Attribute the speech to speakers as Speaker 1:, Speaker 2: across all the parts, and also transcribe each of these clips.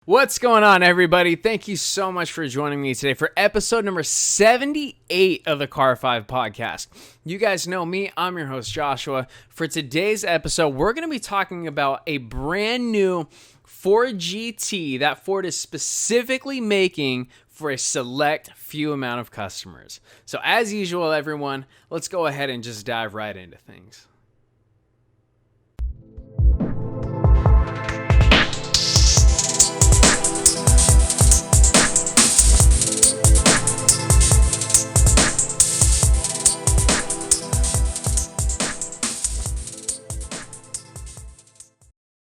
Speaker 1: What's going on, everybody? Thank you so much for joining me today for episode number 78 of the Car 5 podcast. You guys know me, I'm your host, Joshua. For today's episode, we're going to be talking about a brand new Ford GT that Ford is specifically making for a select few amount of customers. So as usual, everyone, let's go ahead and just dive right into things.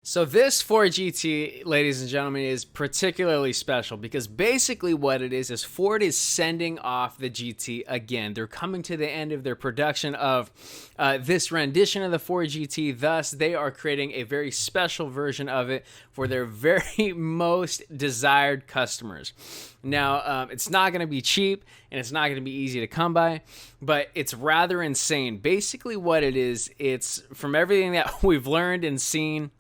Speaker 1: So this Ford GT, ladies and gentlemen, is particularly special because basically what it is Ford is sending off the GT again. They're coming to the end of their production of this rendition of the Ford GT. Thus, they are creating a very special version of it for their very most desired customers. Now, it's not going to be cheap and it's not going to be easy to come by, but it's rather insane. Basically what it is, it's from everything that we've learned and seen,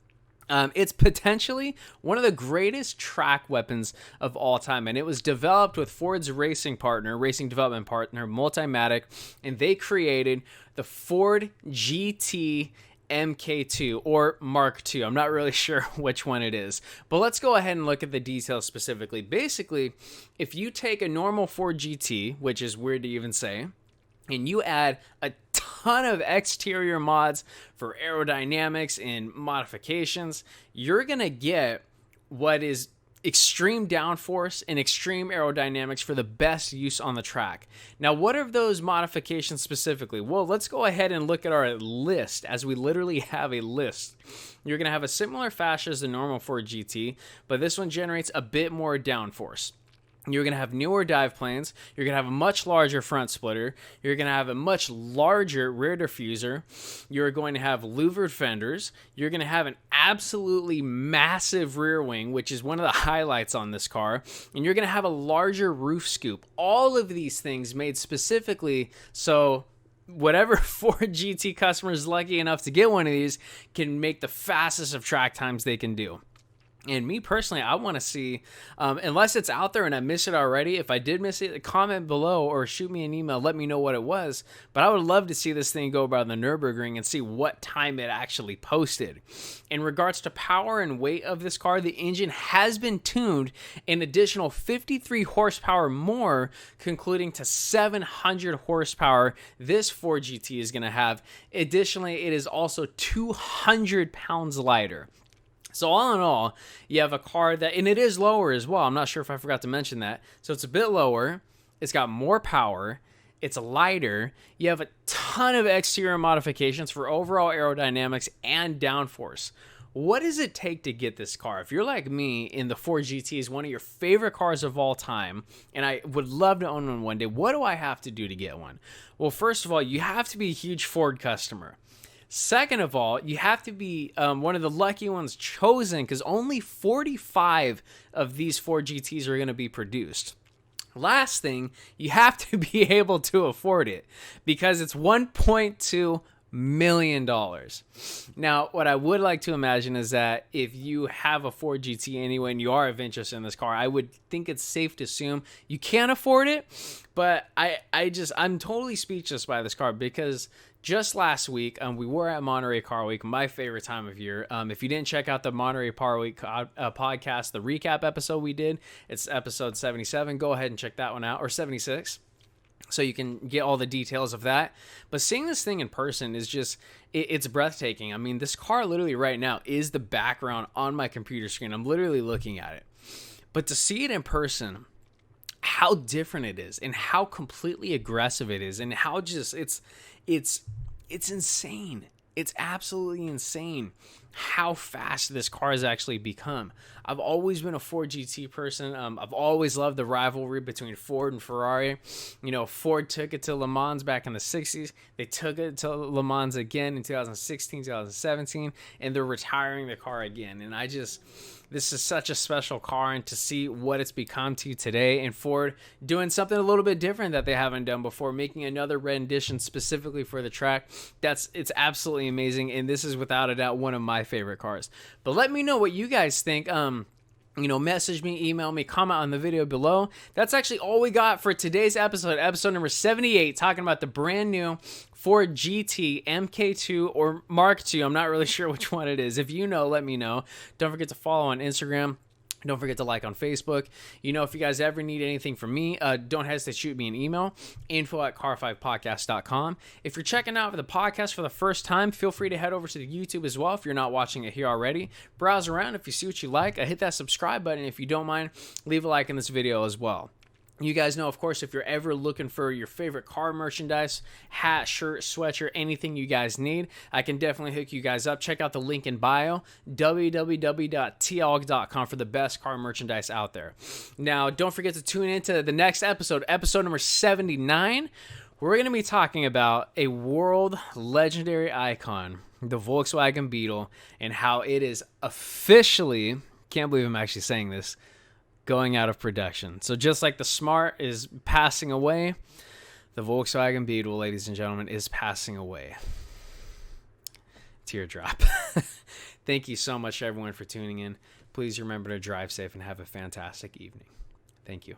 Speaker 1: it's potentially one of the greatest track weapons of all time, and it was developed with Ford's racing development partner, Multimatic, and they created the Ford GT MKII or Mark II. I'm not really sure which one it is, but let's go ahead and look at the details specifically. Basically, if you take a normal Ford GT, which is weird to even say, and you add a ton of exterior mods for aerodynamics and modifications, you're going to get what is extreme downforce and extreme aerodynamics for the best use on the track. Now, what are those modifications specifically? Well, let's go ahead and look at our list, as we literally have a list. You're going to have a similar fascia as the normal Ford GT, but this one generates a bit more downforce. You're going to have newer dive planes. You're going to have a much larger front splitter. You're going to have a much larger rear diffuser. You're going to have louvered fenders. You're going to have an absolutely massive rear wing, which is one of the highlights on this car. And you're going to have a larger roof scoop. All of these things made specifically so whatever Ford GT customer is lucky enough to get one of these can make the fastest of track times they can do. And me personally, I want to see, unless it's out there and I missed it already, if I did miss it, comment below or shoot me an email, let me know what it was. But I would love to see this thing go by the Nürburgring and see what time it actually posted. In regards to power and weight of this car, the engine has been tuned an additional 53 horsepower more, concluding to 700 horsepower this Ford GT is going to have. Additionally, it is also 200 pounds lighter. So all in all, you have a car that, and it is lower as well. I'm not sure if I forgot to mention that. So it's a bit lower. It's got more power. It's lighter. You have a ton of exterior modifications for overall aerodynamics and downforce. What does it take to get this car? If you're like me and the Ford GT is one of your favorite cars of all time, and I would love to own one day, what do I have to do to get one? Well, first of all, you have to be a huge Ford customer. Second of all, you have to be one of the lucky ones chosen because only 45 of these Ford GTs are going to be produced. Last thing, you have to be able to afford it because it's $1.2 million. Now, what I would like to imagine is that if you have a Ford GT anyway and you are of interest in this car, I would think it's safe to assume you can't afford it. But I'm totally speechless by this car because just last week, we were at Monterey Car Week, my favorite time of year. If you didn't check out the Monterey Car Week podcast, the recap episode we did, it's episode 77. Go ahead and check that one out, or 76. So you can get all the details of that. But seeing this thing in person is just, it's breathtaking. I mean, this car literally right now is the background on my computer screen. I'm literally looking at it. But to see it in person, how different it is and how completely aggressive it is and how just it's insane. It's absolutely insane how fast this car has actually become. I've always been a Ford GT person. I've always loved the rivalry between Ford and Ferrari. You know, Ford took it to Le Mans back in the 60s. They took it to Le Mans again in 2016, 2017, and they're retiring the car again. And this is such a special car, and to see what it's become to today, and Ford doing something a little bit different that they haven't done before, making another rendition specifically for the track, it's absolutely amazing, and this is without a doubt one of my favorite cars. But let me know what you guys think. message me, email me, comment on the video below. That's actually all we got for today's episode number 78, talking about the brand new Ford GT MKII or Mark II. I'm not really sure which one it is. If you know, let me know. Don't forget to follow on Instagram. Don't forget to like on Facebook. If you guys ever need anything from me, don't hesitate to shoot me an email, info@car5podcast.com. If you're checking out the podcast for the first time, feel free to head over to the YouTube as well if you're not watching it here already. Browse around. If you see what you like, hit that subscribe button. If you don't mind, leave a like in this video as well. You guys know, of course, if you're ever looking for your favorite car merchandise, hat, shirt, sweatshirt, anything you guys need, I can definitely hook you guys up. Check out the link in bio, www.talg.com, for the best car merchandise out there. Now, don't forget to tune into the next episode number 79. We're going to be talking about a world legendary icon, the Volkswagen Beetle, and how it is officially, can't believe I'm actually saying this, going out of production. So just like the Smart is passing away, the Volkswagen Beetle, ladies and gentlemen, is passing away. Teardrop. Thank you so much, everyone, for tuning in. Please remember to drive safe and have a fantastic evening. Thank you.